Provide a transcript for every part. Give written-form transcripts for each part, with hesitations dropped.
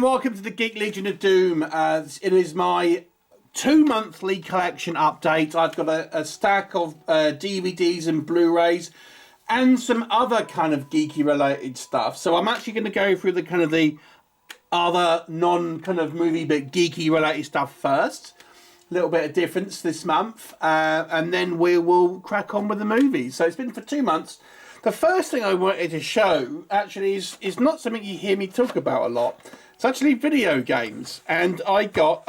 and welcome to the Geek Legion of Doom. It is my 2-monthly collection update. I've got a stack of DVDs and Blu-Rays and some other kind of geeky related stuff. So I'm actually going to go through the other non movie but geeky related stuff first. A little bit of difference this month, and then we will crack on with the movies. So it's been for 2 months. The first thing I wanted to show actually is not something you hear me talk about a lot. It's actually video games, and I got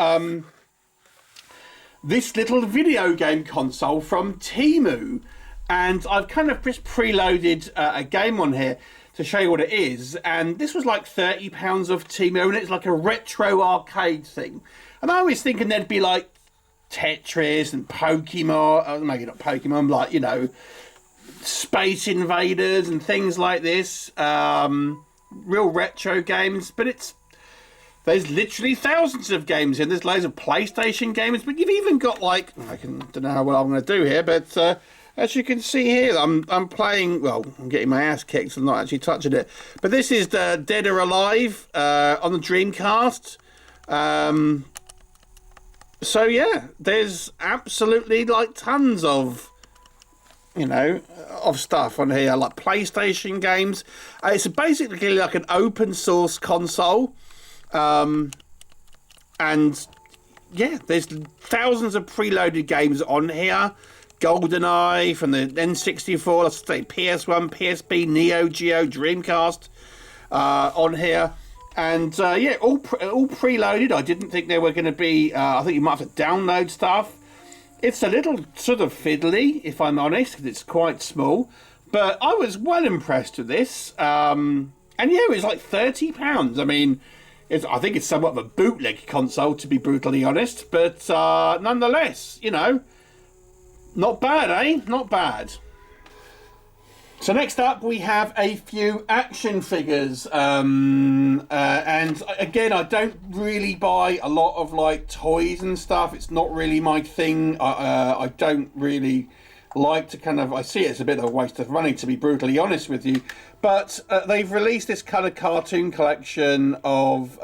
this little video game console from Temu, and I've kind of just preloaded a game on here to show you what it is. And this was like £30 off Temu, and it's like a retro arcade thing. And I was thinking there'd be like Tetris and Pokemon, or maybe not Pokemon, like, you know, Space Invaders and things like this, real retro games. But there's literally thousands of games in. There's loads of PlayStation games, but you've even got like, don't know how well I'm going to do here, but as you can see here, I'm playing. Well, I'm getting my ass kicked. So I'm not actually touching it. But this is the Dead or Alive on the Dreamcast. So yeah, there's absolutely like tons of, you know, of stuff on here, like PlayStation games. It's basically like an open source console. And yeah, there's thousands of preloaded games on here. GoldenEye from the N64, let's say PS1, PSP, Neo Geo, Dreamcast on here. And yeah, all preloaded. I didn't think there were going to be, I think you might have to download stuff. It's a little sort of fiddly, if I'm honest, because it's quite small. But I was well impressed with this. And yeah, it was like £30. I mean, I think it's somewhat of a bootleg console, to be brutally honest. But nonetheless, you know, not bad, eh? Not bad. So next up, we have a few action figures. And again, I don't really buy a lot of like toys and stuff. It's not really my thing. I don't really like to I see it as a bit of a waste of money, to be brutally honest with you. But they've released this kind of cartoon collection of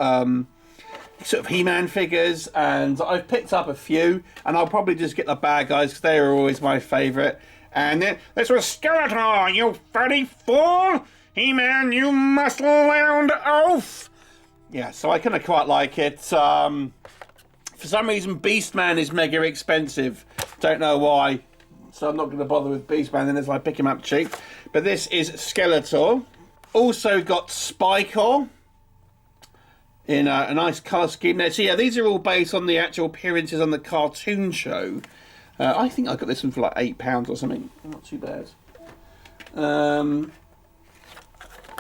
sort of He-Man figures, and I've picked up a few, and I'll probably just get the bad guys because they are always my favourite. And then there's a Skeletor, you fatty fool! He-Man, you muscle-wound oaf! Yeah, so I kind of quite like it. For some reason, Beastman is mega expensive. Don't know why. So I'm not going to bother with Beastman unless I pick him up cheap. But this is Skeletor. Also got Spikor in a nice colour scheme there. So yeah, these are all based on the actual appearances on the cartoon show. I think I got this one for like £8 or something. Not too bad. And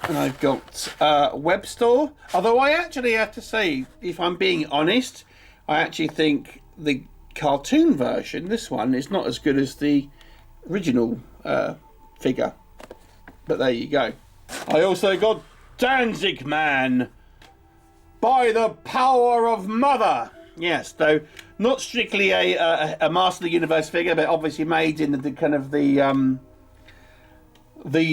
I've got Web Store. Although I actually have to say, if I'm being honest, I actually think the cartoon version, this one, is not as good as the original figure. But there you go. I also got Danzig Man by the power of Mother. Yes, though not strictly a Master of the Universe figure, but obviously made in the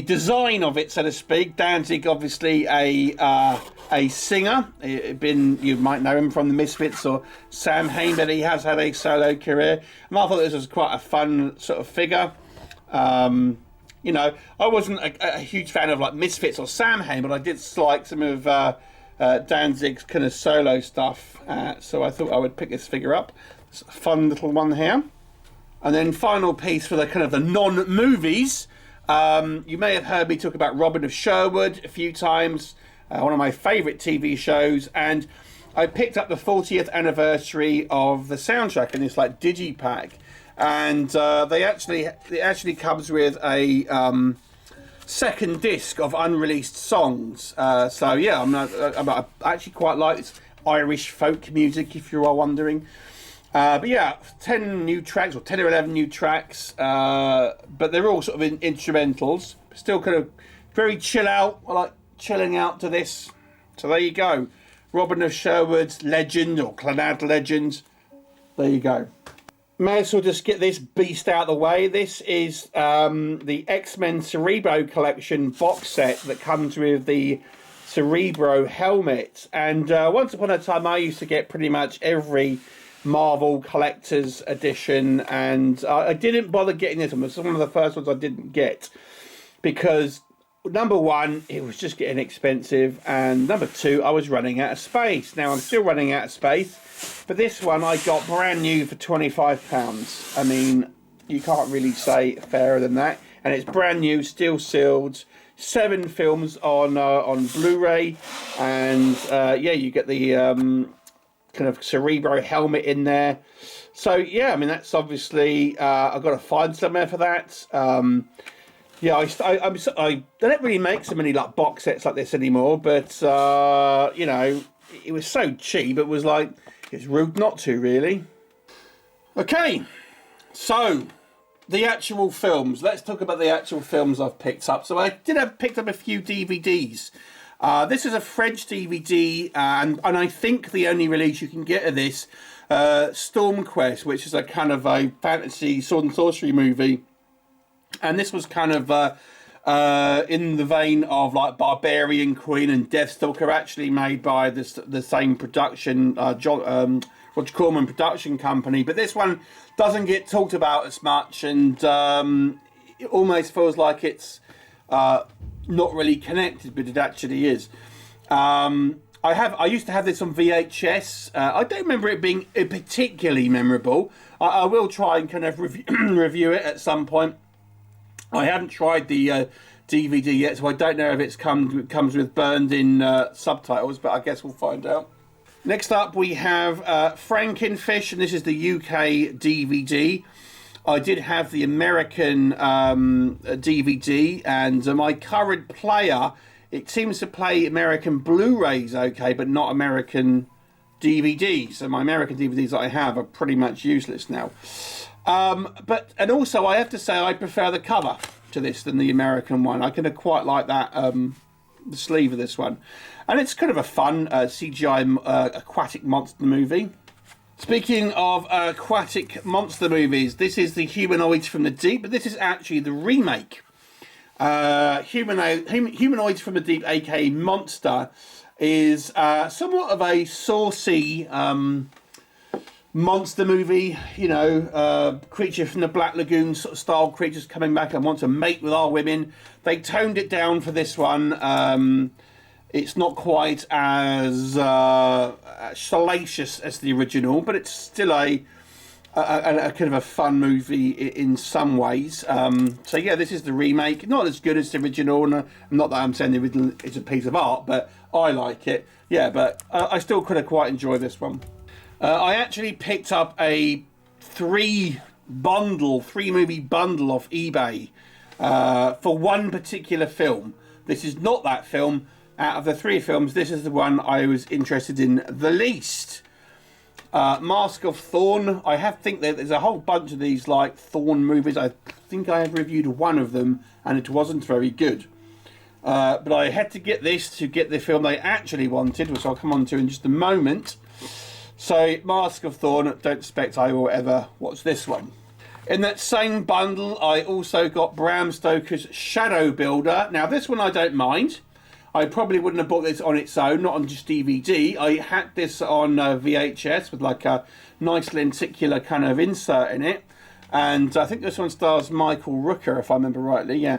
design of it, so to speak. Danzig, obviously a singer. You might know him from the Misfits or Sam Hain, but he has had a solo career. And I thought this was quite a fun sort of figure. You know, I wasn't a huge fan of like Misfits or Sam Hain, but I did like some of Danzig's kind of solo stuff. So I thought I would pick this figure up. It's a fun little one here. And then final piece for the non-movies. You may have heard me talk about Robin of Sherwood a few times. One of my favourite TV shows. And I picked up the 40th anniversary of the soundtrack in this like digipack. And it actually comes with a second disc of unreleased songs. So yeah, I actually quite like this Irish folk music, if you are wondering. But yeah, 10 new tracks, or 10 or 11 new tracks, but they're all sort of instrumentals. Still kind of very chill out. I like chilling out to this. So there you go. Robin of Sherwood's Legend, or Clannad Legend. There you go. May as well just get this beast out of the way. This is the X-Men Cerebro Collection box set that comes with the Cerebro helmet. And once upon a time, I used to get pretty much every Marvel Collector's Edition, and I didn't bother getting this one. This was one of the first ones I didn't get because, number one, it was just getting expensive, and number two, I was running out of space. Now, I'm still running out of space, but this one I got brand new for £25. I mean, you can't really say fairer than that. And it's brand new, still sealed, 7 films on Blu-ray, and yeah, you get the kind of Cerebro helmet in there. So yeah, I mean, that's obviously I've got to find somewhere for that. Yeah, they don't really make so many like box sets like this anymore, but you know, it was so cheap. It was like, it's rude not to, really. Okay, so the actual films. Let's talk about the actual films I've picked up. So I did have picked up a few DVDs. This is a French DVD, and I think the only release you can get of this, Storm Quest, which is a kind of a fantasy sword and sorcery movie. And this was kind of in the vein of like Barbarian Queen and Deathstalker, actually made by the same production, Roger Corman production company. But this one doesn't get talked about as much, and it almost feels like it's not really connected, but it actually is. I used to have this on VHS. I don't remember it being particularly memorable. I will try and kind of review it at some point. I haven't tried the DVD yet, so I don't know if it comes with burned-in subtitles, but I guess we'll find out. Next up, we have Frankenfish, and this is the UK DVD. I did have the American DVD, and my current player, it seems to play American Blu-rays okay, but not American DVDs. So my American DVDs that I have are pretty much useless now. And also, I have to say, I prefer the cover to this than the American one. I kind of quite like that, the sleeve of this one. And it's kind of a fun CGI aquatic monster movie. Speaking of aquatic monster movies, this is the Humanoids from the Deep, but this is actually the remake. Humanoids from the Deep, aka Monster, is somewhat of a saucy monster movie. You know, creature from the Black Lagoon sort of style creatures coming back and want to mate with our women. They toned it down for this one. It's not quite as salacious as the original, but it's still a kind of a fun movie in some ways. So yeah, this is the remake. Not as good as the original, and not that I'm saying the original is a piece of art, but I like it. Yeah, but I still could have quite enjoyed this one. I actually picked up a 3-movie bundle off eBay for one particular film. This is not that film. Out of the 3 films, this is the one I was interested in the least. Mask of Thorn. I think that there's a whole bunch of these like Thorn movies. I think I have reviewed one of them, and it wasn't very good. But I had to get this to get the film they actually wanted, which I'll come on to in just a moment. So, Mask of Thorn, don't expect I will ever watch this one. In that same bundle, I also got Bram Stoker's Shadow Builder. Now, this one I don't mind. I probably wouldn't have bought this on its own, not on just DVD. I had this on VHS with like a nice lenticular kind of insert in it. And I think this one stars Michael Rooker, if I remember rightly, yeah.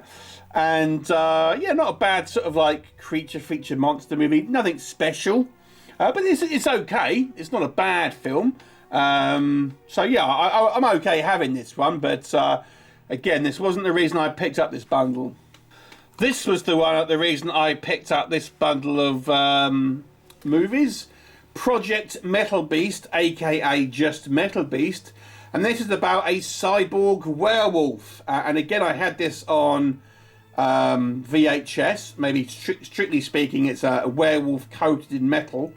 And yeah, not a bad sort of like creature feature monster movie. Nothing special, but it's okay. It's not a bad film. So yeah, I'm okay having this one. But again, this wasn't the reason I picked up this bundle. This was the reason I picked up this bundle of movies. Project Metal Beast, aka just Metal Beast. And this is about a cyborg werewolf. And again, I had this on VHS. Maybe strictly speaking, it's a werewolf coated in metal.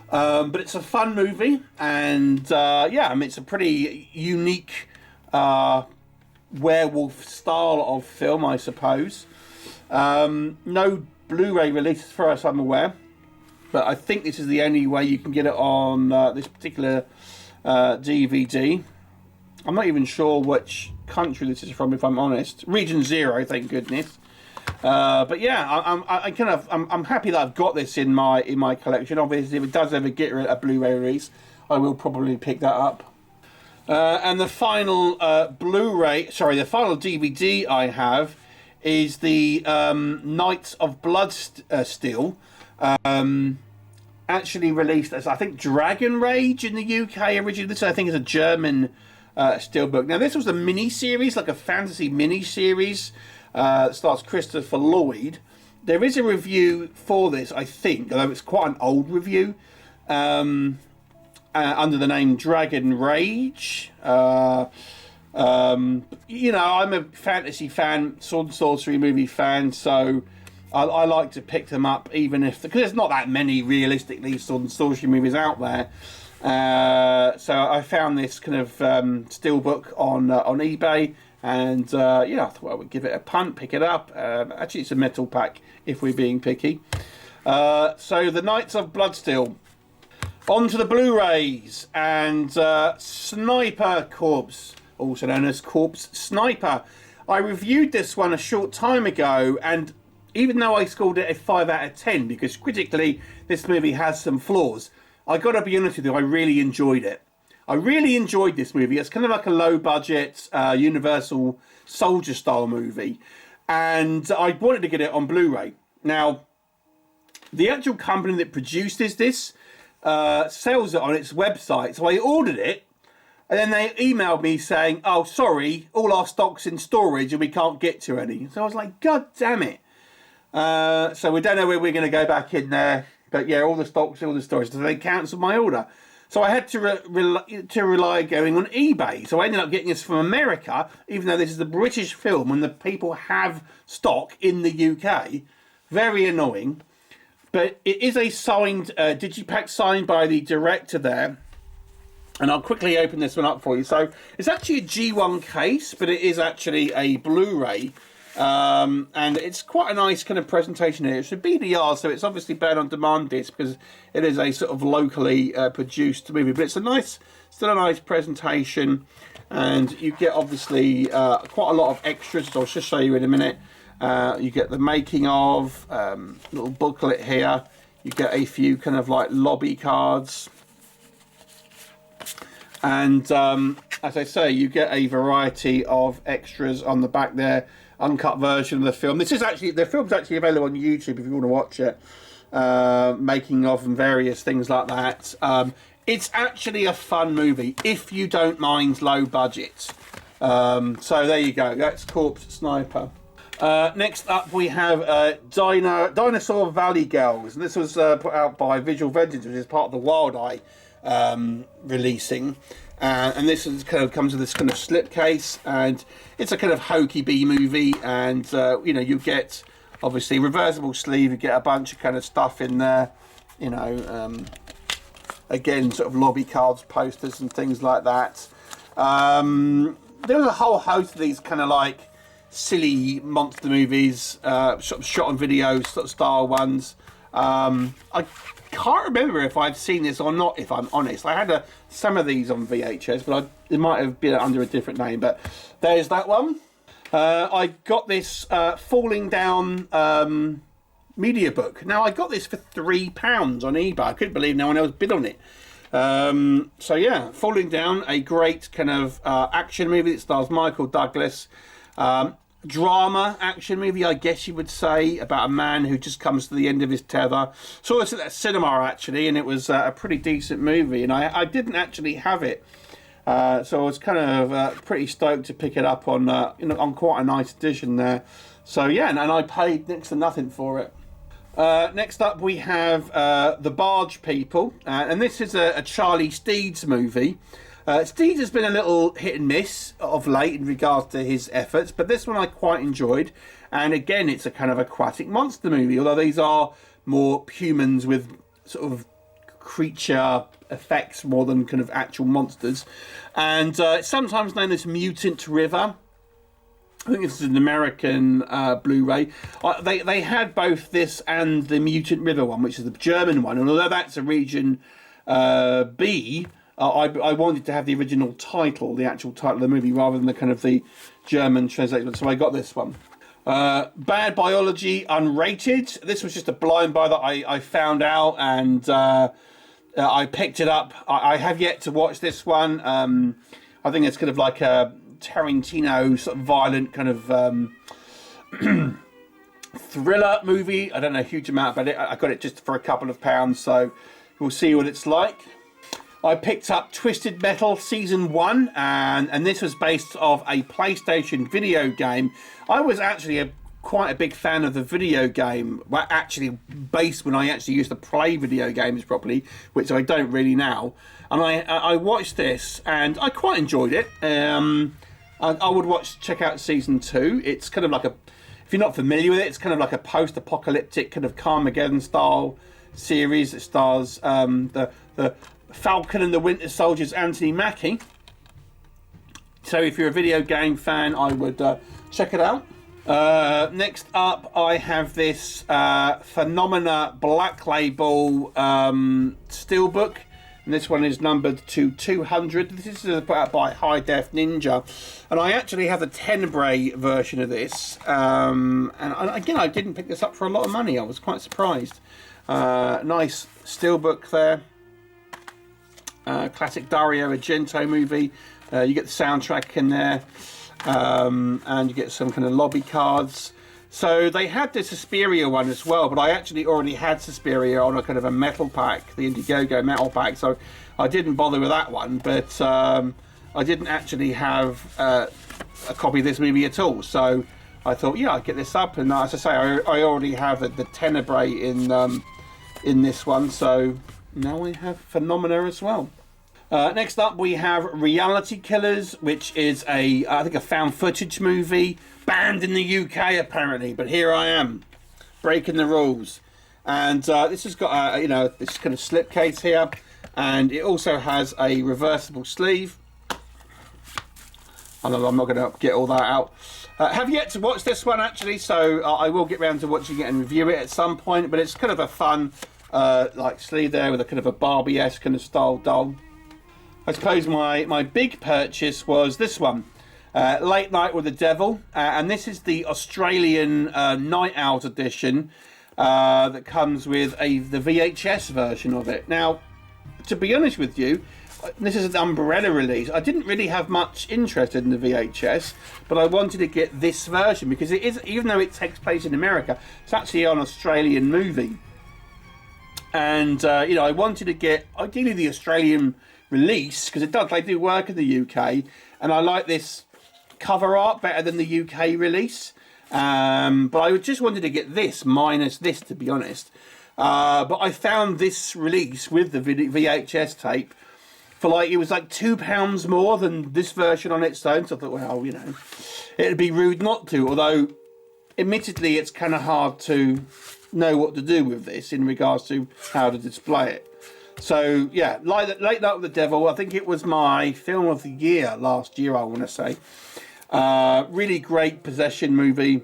But it's a fun movie. And yeah, I mean, it's a pretty unique werewolf style of film, I suppose. No Blu-ray release as far as I'm aware, but I think this is the only way you can get it on this particular DVD. I'm not even sure which country this is from, if I'm honest. Region 0, thank goodness. But yeah, I'm happy that I've got this in my collection. Obviously, if it does ever get a Blu-ray release, I will probably pick that up. And the final the final DVD I have is the Knights of Blood Steel, actually released as, I think, Dragon Rage in the UK originally. This, I think, is a German steelbook. Now, this was a mini-series, like a fantasy mini-series, that stars Christopher Lloyd. There is a review for this, I think, although it's quite an old review, under the name Dragon Rage. You know, I'm a fantasy fan, sword and sorcery movie fan, so I like to pick them up, even if, because there's not that many realistically sword and sorcery movies out there. So I found this kind of steelbook on eBay, and yeah, I thought I would give it a punt, pick it up. Actually, it's a metal pack if we're being picky. So the Knights of Bloodsteel. On to the Blu-rays, and Sniper Corpse, also known as Corpse Sniper. I reviewed this one a short time ago, and even though I scored it a 5 out of 10, because critically this movie has some flaws, I got to be honest with you, I really enjoyed it. I really enjoyed this movie. It's kind of like a low-budget Universal Soldier-style movie, and I wanted to get it on Blu-ray. Now, the actual company that produces this sells it on its website, so I ordered it, and then they emailed me saying, oh, sorry, all our stock's in storage and we can't get to any. So I was like, God damn it. So we don't know where we're going to go back in there, but yeah, all the stock's, all the storage. So they cancelled my order. So I had to rely going on eBay. So I ended up getting this from America, even though this is a British film and the people have stock in the UK. Very annoying. But it is a signed, digipack signed by the director there. And I'll quickly open this one up for you. So it's actually a G1 case, but it is actually a Blu-ray. And it's quite a nice kind of presentation here. It's a BDR, so it's obviously bad on demand disc because it is a sort of locally produced movie. But it's a nice, still a nice presentation. And you get obviously quite a lot of extras, which I'll just show you in a minute. You get the making of, little booklet here. You get a few kind of like lobby cards. And as I say, you get a variety of extras on the back there. Uncut version of the film. This is actually, the film's actually available on YouTube if you want to watch it. Making of and various things like that. It's actually a fun movie if you don't mind low budget. So there you go. That's Corpse Sniper. Next up we have Dinosaur Valley Girls, and this was put out by Visual Vengeance, which is part of the Wild Eye releasing, and this is kind of comes with this kind of slipcase, and it's a kind of hokey B movie, and you know, you get obviously reversible sleeve, you get a bunch of kind of stuff in there, you know, again sort of lobby cards, posters and things like that. There was a whole host of these kind of like silly monster movies, sort of shot on video sort of style ones. I can't remember if I've seen this or not, if I'm honest. I had some of these on VHS, but it might have been under a different name. But there's that one. I got this Falling Down media book. Now, I got this for £3 on eBay. I couldn't believe no one else bid on it. So yeah, Falling Down, a great kind of action movie that stars Michael Douglas. Drama action movie, I guess you would say, about a man who just comes to the end of his tether. Saw this at the cinema actually, and it was a pretty decent movie, and I didn't actually have it, so I was kind of pretty stoked to pick it up on you know, on quite a nice edition there. So yeah, and I paid next to nothing for it. Next up we have The Barge People, and this is a Charlie Steeds movie. Steeds has been a little hit and miss of late in regards to his efforts, but this one I quite enjoyed. And again, it's a kind of aquatic monster movie, although these are more humans with sort of creature effects more than kind of actual monsters. And it's sometimes known as Mutant River. I think this is an American Blu-ray. They had both this and the Mutant River one, which is the German one. And although that's a region B, I wanted to have the original title, the actual title of the movie, rather than the kind of the German translation. So I got this one. Bad Biology Unrated. This was just a blind buy that I found out, and I picked it up. I have yet to watch this one. I think it's kind of like a Tarantino sort of violent kind of thriller movie. I don't know a huge amount about it. I got it just for a couple of pounds, so we'll see what it's like. I picked up Twisted Metal Season 1, and this was based off a PlayStation video game. I was actually quite a big fan of the video game, well, actually based when I actually used to play video games properly, which I don't really now. And I watched this, and I quite enjoyed it. I would check out Season 2. It's kind of like if you're not familiar with it, it's kind of like a post-apocalyptic kind of Carmageddon style series. It stars the Falcon and the Winter Soldier's Anthony Mackie. So if you're a video game fan, I would check it out. Next up, I have this Phenomena Black Label Steelbook. And this one is numbered to 200. This is put out by High Def Ninja. And I actually have the Tenebrae version of this. And again, I didn't pick this up for a lot of money. I was quite surprised. Nice steelbook there. Classic Dario Argento movie. You get the soundtrack in there. And you get some kind of lobby cards. So they had the Suspiria one as well, but I actually already had Suspiria on a kind of a metal pack, the Indiegogo metal pack, so I didn't bother with that one. But I didn't actually have a copy of this movie at all, so I thought, yeah, I'd get this up. And as I say, I already have the Tenebrae in this one, so now I have Phenomena as well. Next up, we have Reality Killers, which is I think a found footage movie, banned in the UK apparently, but here I am, breaking the rules. And this has got this kind of slipcase here, and it also has a reversible sleeve. I'm not going to get all that out. Have yet to watch this one actually, so I will get around to watching it and review it at some point. But it's kind of a fun like sleeve there with a kind of a Barbie-esque kind of style doll. I suppose my big purchase was this one, Late Night with the Devil, and this is the Australian Night Out edition that comes with the VHS version of it. Now, to be honest with you, this is an umbrella release. I didn't really have much interest in the VHS, but I wanted to get this version because it is, even though it takes place in America, it's actually an Australian movie. And I wanted to get ideally the Australian release because they do work in the UK, and I like this cover art better than the UK release. But I just wanted to get this minus this, to be honest. But I found this release with the VHS tape for it was like £2 more than this version on its own. So I thought, well, it'd be rude not to. Although, admittedly, it's kind of hard to know what to do with this in regards to how to display it. So yeah, Late Night with the Devil. I think it was my film of the year last year, I want to say. Really great possession movie.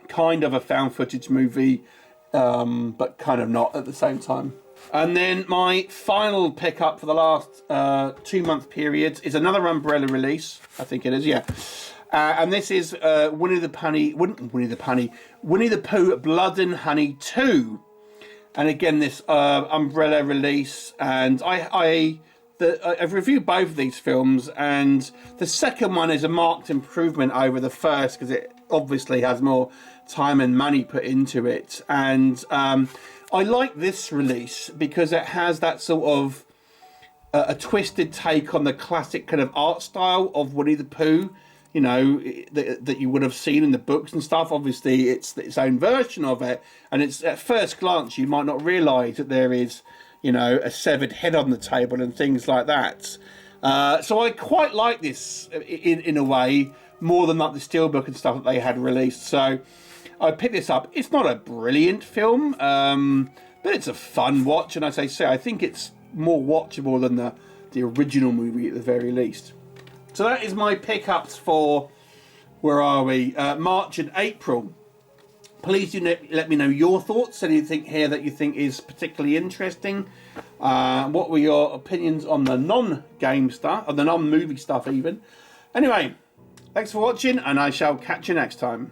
Kind of a found footage movie, but kind of not at the same time. And then my final pickup for the last 2-month period is another Umbrella release. I think it is, yeah. And this is Winnie the Pooh Blood and Honey 2. And again, this Umbrella release, and I've reviewed both of these films, and the second one is a marked improvement over the first because it obviously has more time and money put into it. And I like this release because it has that sort of a twisted take on the classic kind of art style of Winnie the Pooh. That you would have seen in the books and stuff. Obviously, it's its own version of it, and it's at first glance you might not realise that there is, a severed head on the table and things like that. So I quite like this in a way more than like the steelbook and stuff that they had released. So I picked this up. It's not a brilliant film, but it's a fun watch, and as I say, I think it's more watchable than the original movie at the very least. So that is my pickups for, where are we, March and April. Please do let me know your thoughts, anything here that you think is particularly interesting. What were your opinions on the non-game stuff, or the non-movie stuff even. Anyway, thanks for watching, and I shall catch you next time.